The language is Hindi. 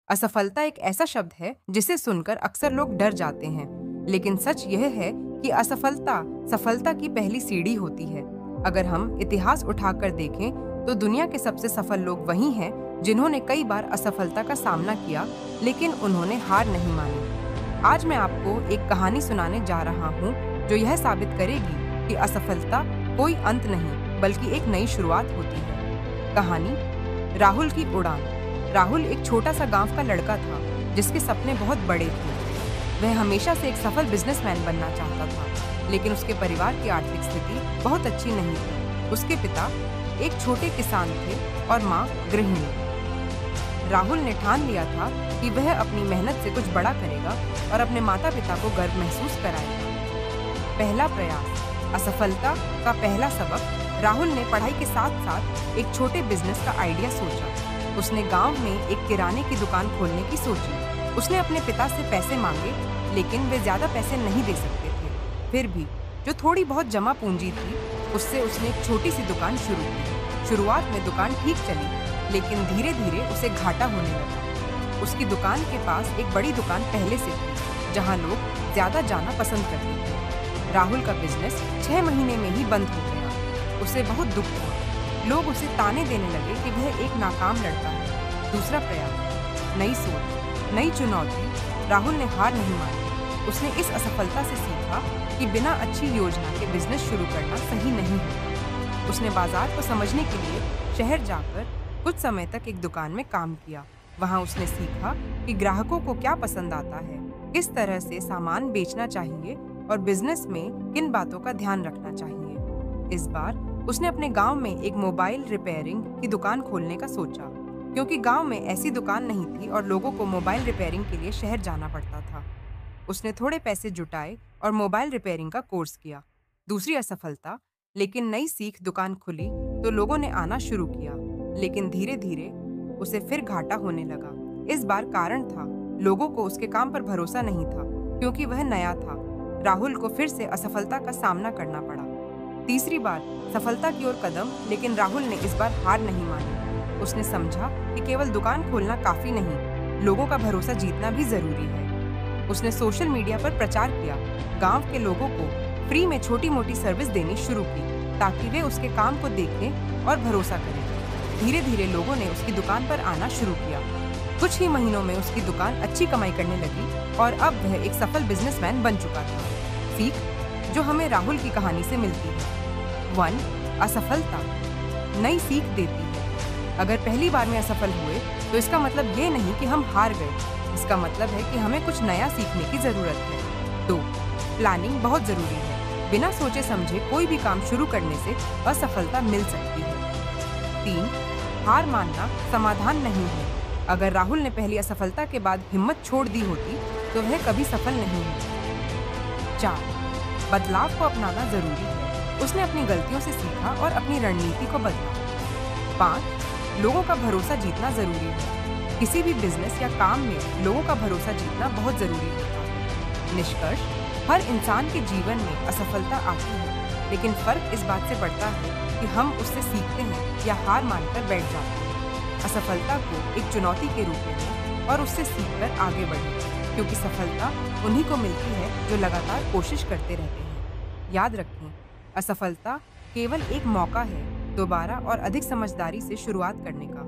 असफलता एक ऐसा शब्द है जिसे सुनकर अक्सर लोग डर जाते हैं, लेकिन सच यह है कि असफलता सफलता की पहली सीढ़ी होती है। अगर हम इतिहास उठाकर देखें तो दुनिया के सबसे सफल लोग वही हैं जिन्होंने कई बार असफलता का सामना किया, लेकिन उन्होंने हार नहीं मानी। आज मैं आपको एक कहानी सुनाने जा रहा हूँ जो यह साबित करेगी कि असफलता कोई अंत नहीं बल्कि एक नई शुरुआत होती है। कहानी राहुल की उड़ान। राहुल एक छोटा सा गांव का लड़का था जिसके सपने बहुत बड़े थे। वह हमेशा से एक सफल बिजनेसमैन बनना चाहता था, लेकिन उसके परिवार की आर्थिक स्थिति बहुत अच्छी नहीं थी। उसके पिता एक छोटे किसान थे और माँ गृहिणी। राहुल ने ठान लिया था कि वह अपनी मेहनत से कुछ बड़ा करेगा और अपने माता पिता को गर्व महसूस कराएगा। पहला प्रयास। असफलता का पहला सबक। राहुल ने पढ़ाई के साथ साथ एक छोटे बिजनेस का आइडिया सोचा। उसने गांव में एक किराने की दुकान खोलने की सोची। उसने अपने पिता से पैसे मांगे, लेकिन वे ज्यादा पैसे नहीं दे सकते थे। फिर भी जो थोड़ी बहुत जमा पूंजी थी, उससे उसने एक छोटी सी दुकान शुरू की। शुरुआत में दुकान ठीक चली, लेकिन धीरे धीरे उसे घाटा होने लगा। उसकी दुकान के पास एक बड़ी दुकान पहले से थी, जहां लोग ज्यादा जाना पसंद करते थे। राहुल का बिजनेस 6 महीने में ही बंद हो गया। उसे बहुत दुख हुआ। लोग उसे ताने देने लगे कि वह एक नाकाम लड़का है। दूसरा प्रयास। नई सोच, नई चुनौती। राहुल ने हार नहीं मानी। उसने इस असफलता से सीखा कि बिना अच्छी योजना के बिजनेस शुरू करना सही नहीं होता। उसने बाजार को समझने के लिए शहर जाकर कुछ समय तक एक दुकान में काम किया। वहां उसने सीखा कि ग्राहकों को क्या पसंद आता है, किस तरह से सामान बेचना चाहिए और बिजनेस में किन बातों का ध्यान रखना चाहिए। इस बार उसने अपने गांव में एक मोबाइल रिपेयरिंग की दुकान खोलने का सोचा, क्योंकि गांव में ऐसी दुकान नहीं थी और लोगों को मोबाइल रिपेयरिंग के लिए शहर जाना पड़ता था। उसने थोड़े पैसे जुटाए और मोबाइल रिपेयरिंग का कोर्स किया। दूसरी असफलता। लेकिन नई सीख। दुकान खुली तो लोगों ने आना शुरू किया, लेकिन धीरे धीरे उसे फिर घाटा होने लगा। इस बार कारण था, लोगों को उसके काम पर भरोसा नहीं था, क्योंकि वह नया था। राहुल को फिर से असफलता का सामना करना पड़ा। तीसरी बार सफलता की ओर कदम, लेकिन राहुल ने इस बार हार नहीं मानी। उसने समझा कि केवल दुकान खोलना काफी नहीं, लोगों का भरोसा जीतना भी जरूरी है। उसने सोशल मीडिया पर प्रचार किया, गांव के लोगों को फ्री में छोटी मोटी सर्विस देनी शुरू की, ताकि वे उसके काम को देखें और भरोसा करें। धीरे धीरे लोगों ने उसकी दुकान पर आना शुरू किया। कुछ ही महीनों में उसकी दुकान अच्छी कमाई करने लगी और अब वह एक सफल बिजनेसमैन बन चुका था। सीख जो हमें राहुल की कहानी से मिलती है। 1. असफलता नई सीख देती है। अगर पहली बार में असफल हुए तो इसका मतलब ये नहीं कि हम हार गए। इसका मतलब है कि हमें कुछ नया सीखने की जरूरत है। 2. प्लानिंग बहुत जरूरी है। बिना सोचे समझे कोई भी काम शुरू करने से असफलता मिल सकती है। 3. हार मानना समाधान नहीं है। अगर राहुल ने पहली असफलता के बाद हिम्मत छोड़ दी होती तो वह कभी सफल नहीं हुआ। 4. बदलाव को अपनाना जरूरी है। उसने अपनी गलतियों से सीखा और अपनी रणनीति को बदला। 5. लोगों का भरोसा जीतना जरूरी है। किसी भी बिजनेस या काम में लोगों का भरोसा जीतना बहुत जरूरी होता है। निष्कर्ष। हर इंसान के जीवन में असफलता आती है, लेकिन फर्क इस बात से पड़ता है कि हम उससे सीखते हैं या हार मानकर बैठ जाते हैं। असफलता को एक चुनौती के रूप में लें और उससे सीखकर आगे बढ़ें, क्योंकि सफलता उन्हीं को मिलती है जो लगातार कोशिश करते रहते हैं। याद रखें, असफलता केवल एक मौका है दोबारा और अधिक समझदारी से शुरुआत करने का।